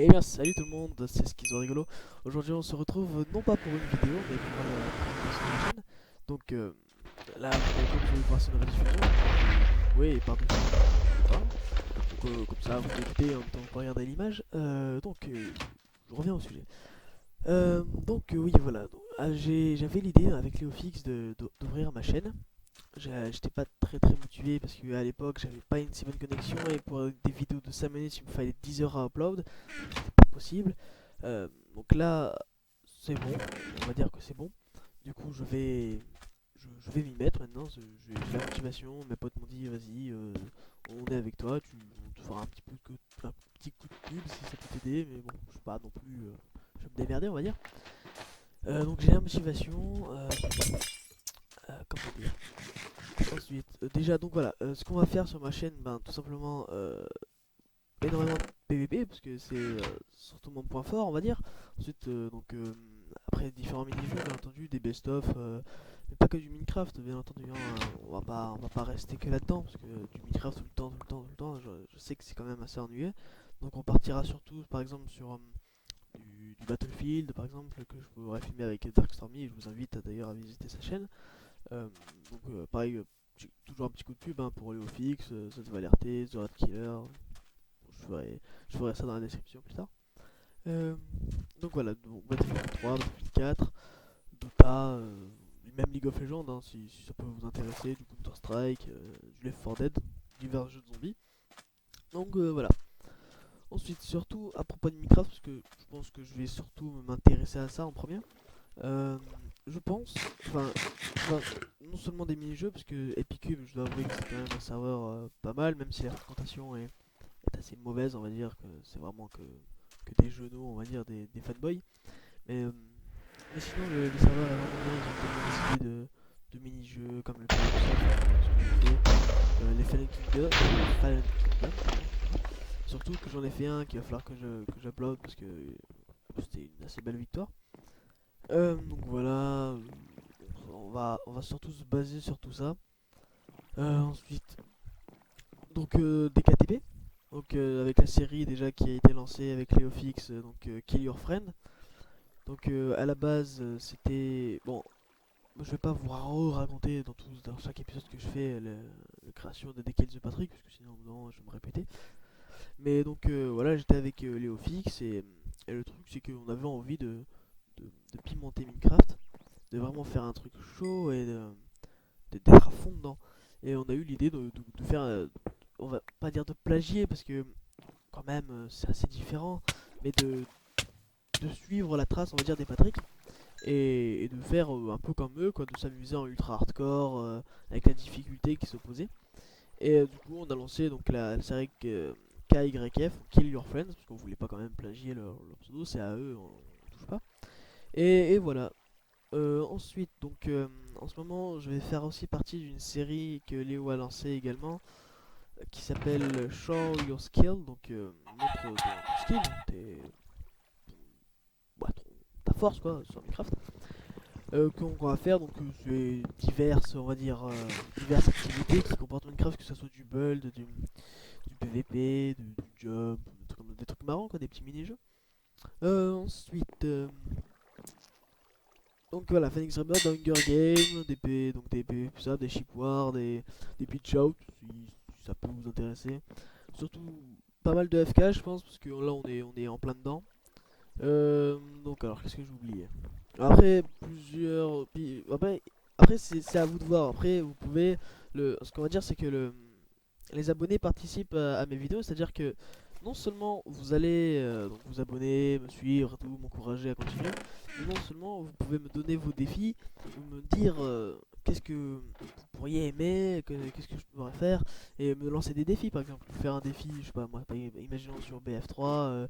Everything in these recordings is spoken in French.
Et bien salut tout le monde, c'est Schizo Rigolo. Aujourd'hui on se retrouve non pas pour une vidéo mais pour la présentation de la chaîne. Donc là comme je vais voir sur une rediffusion, oui et par-dessus je parle. Donc comme ça vous écoutez en même temps que vous regardez l'image. Je reviens au sujet. Oui voilà, j'avais l'idée avec Léofix d'ouvrir ma chaîne. J'étais pas très motivé parce qu'à l'époque j'avais pas une si bonne connexion et pour des vidéos de 5 minutes il me fallait 10 heures à upload, c'était pas possible. Donc là c'est bon, on va dire que c'est bon. Du coup je vais m'y mettre maintenant, j'ai la motivation, mes potes m'ont dit vas-y on est avec toi, on te fera un petit coup de pub si ça peut t'aider, mais bon je suis pas non plus, je vais me démerder on va dire. Donc j'ai la motivation, comment dire. Ensuite, déjà, donc voilà, ce qu'on va faire sur ma chaîne, ben tout simplement énormément de PVP, parce que c'est surtout mon point fort, on va dire. Ensuite, après différents mini-jeux, bien entendu, des best-of, mais pas que du Minecraft, bien entendu. Hein, on va pas rester que là-dedans, parce que du Minecraft tout le temps, je sais que c'est quand même assez ennuyeux. Donc on partira surtout, par exemple, sur du Battlefield, par exemple, que je pourrais filmer avec Darkstormy, et je vous invite d'ailleurs à visiter sa chaîne. Pareil, toujours un petit coup de pub hein, pour Léofix, The Valerté, The Red Killer. Je ferai ça dans la description plus tard. Euh, donc voilà, donc Battlefield 3, Battlefield 4, Dota, même League of Legends hein, si ça peut vous intéresser, du Counter-Strike, du Left 4 Dead, divers jeux de zombies. Donc voilà. Ensuite, surtout à propos de Minecraft, parce que je pense que je vais surtout m'intéresser à ça en premier. Euh, je pense, enfin, non seulement des mini-jeux, parce que Epicube, je dois avouer que c'est quand même un serveur pas mal, même si la fréquentation est assez mauvaise, on va dire que c'est vraiment que des genoux, on va dire, des fanboys. Mais, euh, mais sinon, le serveur est vraiment bien, ils ont tellement décidé de mini-jeux comme le les Fallen Kingdom, surtout que j'en ai fait un qu'il va falloir que j'upload parce que c'était une assez belle victoire. Donc voilà, on va surtout se baser sur tout ça. Ensuite, DKTP, avec la série déjà qui a été lancée avec Léofix, Kill Your Friend. À la base, c'était bon. Je vais pas vous raconter dans chaque épisode que je fais la création de Kill the Patrick, parce que sinon non, je vais me répéter. Mais voilà, j'étais avec Léofix et le truc c'est qu'on avait envie de pimenter Minecraft, de vraiment faire un truc chaud et d'être à fond dedans. Et on a eu l'idée de faire, on va pas dire de plagier parce que quand même c'est assez différent, mais de suivre la trace, on va dire, des Patrick et de faire un peu comme eux, quoi, de s'amuser en ultra hardcore avec la difficulté qui s'opposait. Et du coup, on a lancé donc la série KYF, Kill Your Friends, parce qu'on voulait pas quand même plagier leur pseudo, c'est à eux, on touche pas. Et voilà. Ensuite, en ce moment, je vais faire aussi partie d'une série que Léo a lancée également, qui s'appelle Show Your Skill, montre ton skill, bah, ta force quoi, sur Minecraft. Qu'on va faire, c'est diverses, on va dire, diverses activités qui comportent Minecraft, que ce soit du build, du PVP, du jump, des trucs marrants quoi, des petits mini-jeux. Ensuite, donc voilà, Phoenix Rebirth, Hunger Game, des PvP, tout ça, des Ship Wars, des Pitch Out, si ça peut vous intéresser. Surtout pas mal de FK, je pense, parce que là on est en plein dedans. Alors qu'est-ce que j'ai oublié? Après, après c'est à vous de voir. Après, vous pouvez. Ce qu'on va dire, c'est que les abonnés participent à mes vidéos, c'est-à-dire que non seulement vous allez donc vous abonner, me suivre, tout, m'encourager à continuer, mais non seulement vous pouvez me donner vos défis, me dire qu'est-ce que vous pourriez aimer, qu'est-ce que je pourrais faire, et me lancer des défis par exemple. Faire un défi, je sais pas moi, imaginons sur BF3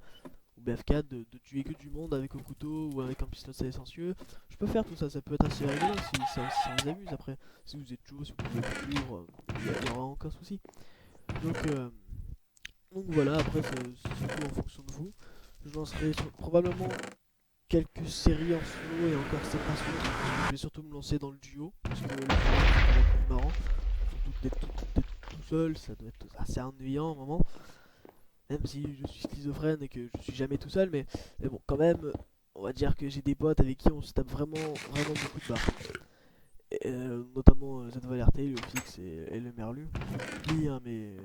ou BF4 de tuer que du monde avec un couteau ou avec un pistolet silencieux. Je peux faire tout ça, ça peut être assez rigolo si ça vous amuse après. Si vous êtes chaud, si vous pouvez me suivre, il y aura aucun souci. Donc, euh, donc voilà, après c'est surtout en fonction de vous. Je lancerai probablement quelques séries en solo et encore c'est pas sûr. Parce que je vais surtout me lancer dans le duo. Parce que le duo c'est plus marrant. Surtout d'être tout seul, ça doit être assez ennuyant à un moment. même si je suis schizophrène et que je suis jamais tout seul, mais bon, quand même, on va dire que j'ai des potes avec qui on se tape vraiment beaucoup de barres. Notamment ZVLRT, le Fix et le Merlu. Oui, hein, mais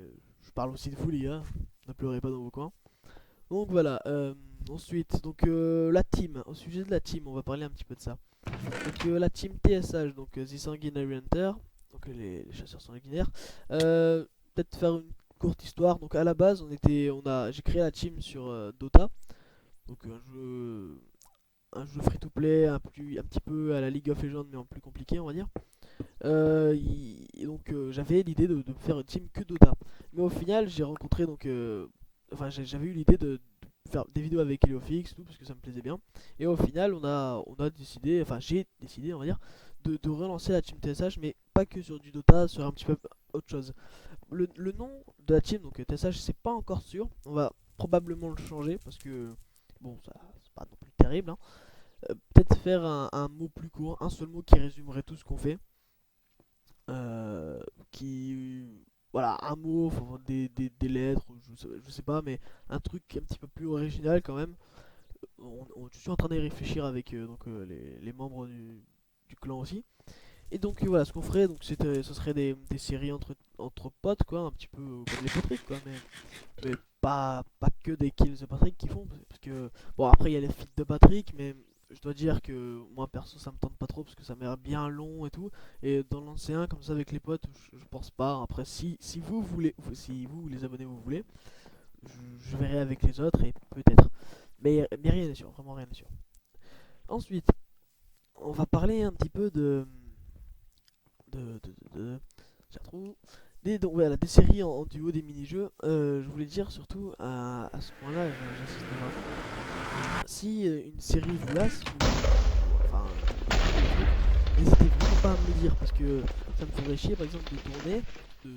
je parle aussi de vous, les gars, ne pleurez pas dans vos coins. Donc voilà, ensuite, donc la team, au sujet de la team, on va parler un petit peu de ça. Donc la team TSH, donc The Sanguinary Hunter, donc les chasseurs sanguinaires. Peut-être faire une courte histoire. Donc à la base, j'ai créé la team sur Dota, donc un jeu free-to-play, un petit peu à la League of Legends, mais en plus compliqué, on va dire. Donc j'avais l'idée de faire une team que Dota, mais au final, j'ai rencontré donc, enfin j'avais eu l'idée de faire des vidéos avec Heliofix, tout parce que ça me plaisait bien. Et au final, on a décidé, enfin j'ai décidé, on va dire, de relancer la team TSH, mais pas que sur du Dota, sur un petit peu autre chose. Le nom de la team, donc TSH, c'est pas encore sûr. On va probablement le changer parce que bon, ça c'est pas non plus terrible, hein. Peut-être faire un mot plus court, un seul mot qui résumerait tout ce qu'on fait. euh, qui voilà, un mot, enfin, des lettres, je sais pas, mais un truc un petit peu plus original quand même. Je suis en train de réfléchir avec donc, les membres du clan aussi. Et donc voilà, ce qu'on ferait, donc ce serait des séries entre potes, quoi, un petit peu comme les Patrick, quoi, mais pas que des kills de Patrick qui font, parce que bon, après il y a les feats de Patrick, mais je dois dire que moi perso ça me tente pas trop parce que ça m'a l'air bien long et tout. Et dans l'ancien comme ça avec les potes, je pense pas. Après, si vous voulez, si vous les abonnés vous voulez, je verrai avec les autres et peut-être. Mais rien n'est sûr, vraiment rien n'est sûr. Ensuite, on va parler un petit peu de j'ai un trou. Donc voilà, des séries en duo, des mini-jeux. Je voulais dire surtout à ce point-là, j'insiste vraiment. Si une série vous lasse, enfin, n'hésitez vraiment pas à me le dire parce que ça me ferait chier par exemple de tourner, de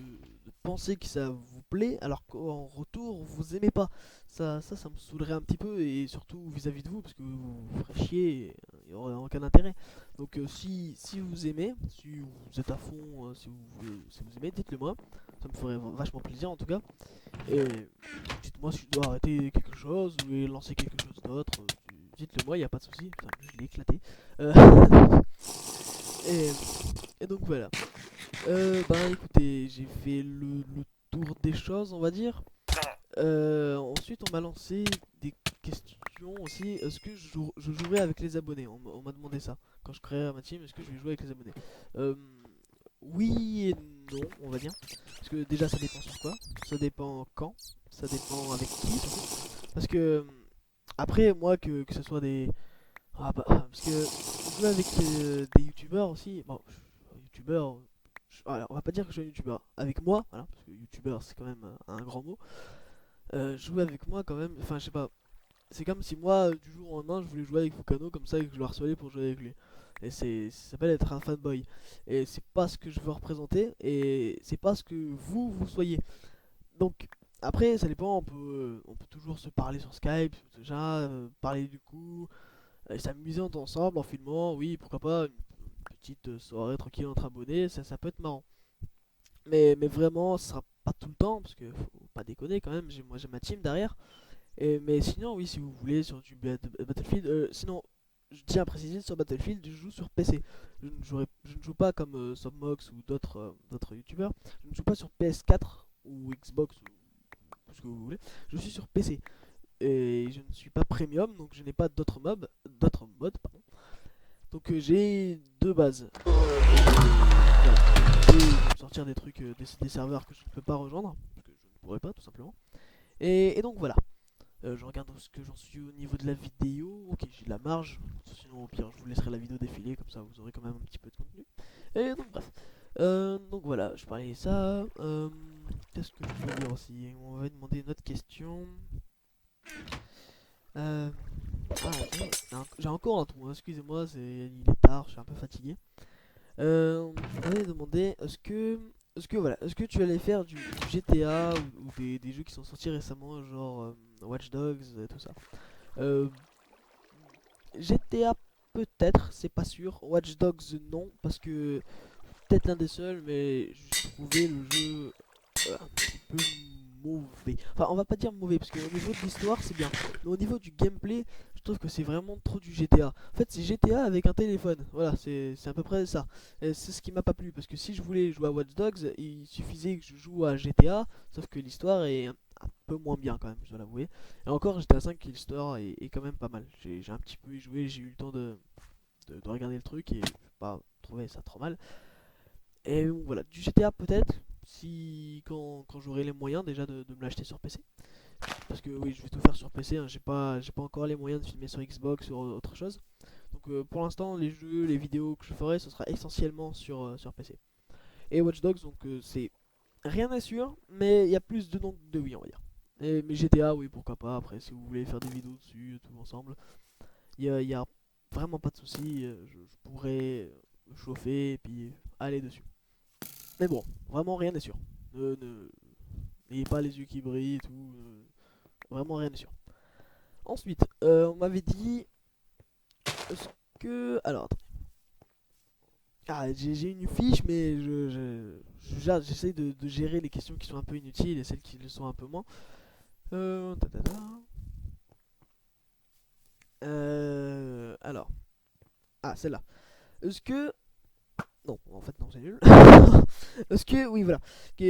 penser que ça vous plaît alors qu'en retour vous aimez pas. Ça me saoulerait un petit peu et surtout vis-à-vis de vous parce que vous ferez chier et il n'y aurait aucun intérêt. Donc si vous aimez, si vous êtes à fond, si vous aimez, dites-le moi. Ça me ferait vachement plaisir en tout cas. Et dites-moi si je dois arrêter quelque chose ou lancer quelque chose d'autre. Dites-le moi, il n'y a pas de souci. Putain, je l'ai éclaté. Euh, et, et donc voilà. Ben écoutez, j'ai fait le tour des choses, on va dire. Ensuite, on m'a lancé des questions aussi. Est-ce que je jouerai avec les abonnés? On m'a demandé ça. Quand je créerai ma team, est-ce que je vais jouer avec les abonnés? Euh, oui et non, on va dire. Parce que déjà, ça dépend sur quoi. Ça dépend quand. Ça dépend avec qui, surtout. Parce que, après, moi, que ce soit des. Ah bah, parce que jouer avec des youtubeurs aussi. Bon, youtubeur. On va pas dire que je suis un youtubeur. Avec moi, voilà, parce que youtubeur c'est quand même un grand mot. Jouer avec moi quand même, enfin je sais pas. C'est comme si moi, du jour au lendemain, je voulais jouer avec Fukano comme ça et que je le harcelais pour jouer avec lui. Et ça s'appelle être un fanboy. Et c'est pas ce que je veux représenter et c'est pas ce que vous soyez. Donc après, ça dépend, on peut toujours se parler sur Skype, déjà, parler du coup, et s'amuser ensemble en filmant, oui, pourquoi pas, une petite soirée tranquille entre abonnés, ça peut être marrant. Mais vraiment, ce sera pas tout le temps, parce que faut pas déconner quand même, moi j'ai ma team derrière. Mais sinon, oui, si vous voulez, sur du Battlefield, sinon, je tiens à préciser, sur Battlefield, je joue sur PC. Je ne joue pas comme Submox ou d'autres youtubeurs, je ne joue pas sur PS4 ou Xbox ou ce que vous voulez, je suis sur PC. Et je ne suis pas premium, donc je n'ai pas d'autres modes, pardon. Donc j'ai deux bases. Voilà. Et sortir des trucs, des serveurs que je ne peux pas rejoindre, parce que je ne pourrais pas tout simplement. Et donc voilà. Je regarde ce que j'en suis au niveau de la vidéo. Ok, j'ai de la marge. Sinon, au pire, je vous laisserai la vidéo défiler, comme ça vous aurez quand même un petit peu de contenu. Et donc, bref. Donc voilà, je parlais de ça. Qu'est-ce que je peux dire aussi? On va demander une autre question. Ok, j'ai encore un trou, hein, excusez-moi, il est tard, je suis un peu fatigué. On m'avait demandé est-ce que tu allais faire du GTA ou des jeux qui sont sortis récemment, genre Watch Dogs et tout ça. Euh, GTA peut-être, c'est pas sûr. Watch Dogs non, parce que peut-être l'un des seuls, mais je trouvais le jeu un petit peu mauvais. Enfin, on va pas dire mauvais, parce qu'au niveau de l'histoire, c'est bien. Mais au niveau du gameplay, je trouve que c'est vraiment trop du GTA. En fait, c'est GTA avec un téléphone. Voilà, c'est à peu près ça. Et c'est ce qui m'a pas plu, parce que si je voulais jouer à Watch Dogs, il suffisait que je joue à GTA, sauf que l'histoire est un peu moins bien quand même, je dois l'avouer. Et encore, GTA 5, l'histoire est quand même pas mal. J'ai un petit peu y joué, j'ai eu le temps de regarder le truc et j'ai pas trouvé ça trop mal. Et voilà, du GTA peut-être, si quand j'aurai les moyens déjà de me l'acheter sur PC. Parce que oui, je vais tout faire sur PC, hein, j'ai pas encore les moyens de filmer sur Xbox ou autre chose. Donc pour l'instant, les jeux, les vidéos que je ferai, ce sera essentiellement sur PC. Et Watch Dogs, donc c'est rien n'est sûr, mais il y a plus de noms de oui, on va dire. Mais GTA, oui, pourquoi pas. Après, si vous voulez faire des vidéos dessus, tout ensemble, il y a vraiment pas de souci. Je pourrais me chauffer et puis aller dessus. Mais bon, vraiment rien n'est sûr. N'ayez pas les yeux qui brillent et tout. Vraiment rien n'est sûr. Ensuite, on m'avait dit. Est-ce que. Alors, attends. Ah, j'ai une fiche, mais j'essaie de gérer les questions qui sont un peu inutiles et celles qui le sont un peu moins. Ta, ta, ta. Alors. Ah, celle-là. Est-ce que. Non, en fait, non, c'est nul. Est-ce que. Oui, voilà.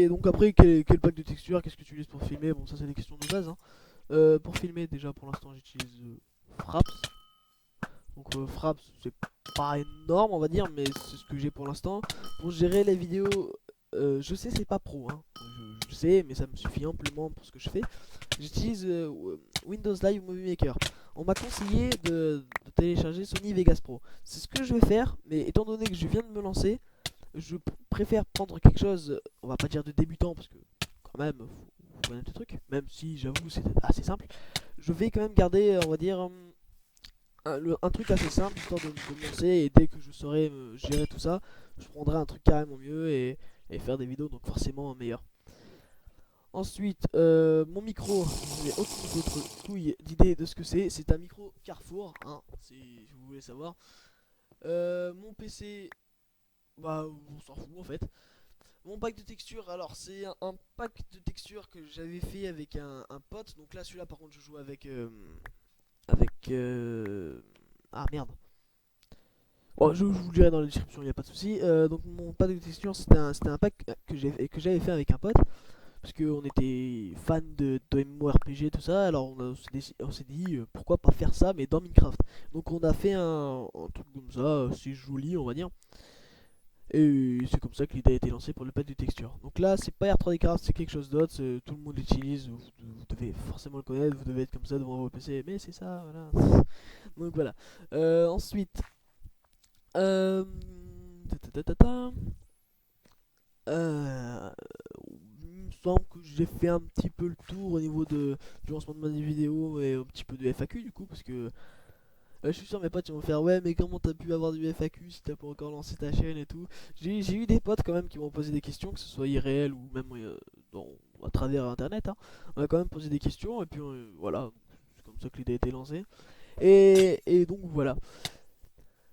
Donc, après, quel pack de texture, qu'est-ce que tu utilises pour filmer? Bon, ça, c'est des questions de base, hein. Pour filmer, déjà, pour l'instant, j'utilise Fraps. Donc Fraps, c'est pas énorme, on va dire, mais c'est ce que j'ai pour l'instant. Pour gérer les vidéos, je sais, c'est pas pro, hein. Je sais, mais ça me suffit amplement pour ce que je fais. J'utilise Windows Live Movie Maker. On m'a conseillé de télécharger Sony Vegas Pro. C'est ce que je vais faire, mais étant donné que je viens de me lancer, je préfère prendre quelque chose, on va pas dire de débutant, parce que quand même, faut connaître le truc, même si j'avoue c'est assez simple. Je vais quand même garder, on va dire, un truc assez simple, histoire de me lancer, et dès que je saurai gérer tout ça, je prendrai un truc carrément mieux et faire des vidéos donc forcément meilleur. Ensuite, mon micro, j'ai aucune autre couille d'idée de ce que c'est. C'est un micro Carrefour, hein, si vous voulez savoir. Mon PC, bah on s'en fout en fait. Mon pack de texture, alors c'est un pack de texture que j'avais fait avec un pote. Donc là, celui-là par contre, je joue avec ah merde. Bon, je vous le dirai dans la description, il n'y a pas de souci. Donc mon pack de texture, c'était un pack que j'avais fait avec un pote. Parce qu'on était fan de MMORPG, tout ça. Alors on s'est dit, pourquoi pas faire ça, mais dans Minecraft. Donc on a fait un truc comme ça, c'est joli, on va dire. Et c'est comme ça que l'idée a été lancée pour le pack de texture. Donc là, c'est pas R3D Craft, c'est quelque chose d'autre. Tout le monde l'utilise, vous devez forcément le connaître, vous devez être comme ça devant vos PC. Mais c'est ça, voilà. Donc voilà. Ensuite, euh, ta, ta, ta, ta, ta. Euh, il me semble que j'ai fait un petit peu le tour au niveau du lancement de ma vidéo et un petit peu de FAQ du coup parce que je suis sûr mes potes ils vont faire ouais mais comment t'as pu avoir du FAQ si t'as pas encore lancé ta chaîne et tout. J'ai eu des potes quand même qui m'ont posé des questions, que ce soit IRL ou même à travers internet, hein. On a quand même posé des questions et puis voilà, c'est comme ça que l'idée a été lancée. Et donc voilà.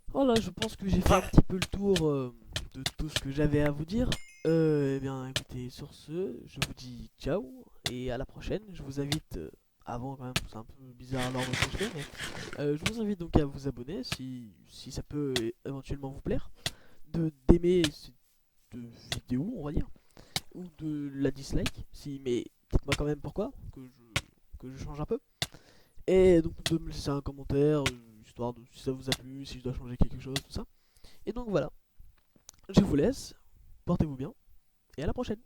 Voilà, je pense que j'ai fait un petit peu le tour de tout ce que j'avais à vous dire. Eh bien, écoutez, sur ce, je vous dis ciao et à la prochaine. Je vous invite, avant quand même, c'est un peu bizarre l'ordre que je fais, mais je vous invite donc à vous abonner si ça peut éventuellement vous plaire, d'aimer cette vidéo, on va dire, ou de la dislike, mais dites-moi quand même pourquoi, que je change un peu. Et donc de me laisser un commentaire, histoire de si ça vous a plu, si je dois changer quelque chose, tout ça. Et donc voilà, je vous laisse, portez-vous bien, et à la prochaine.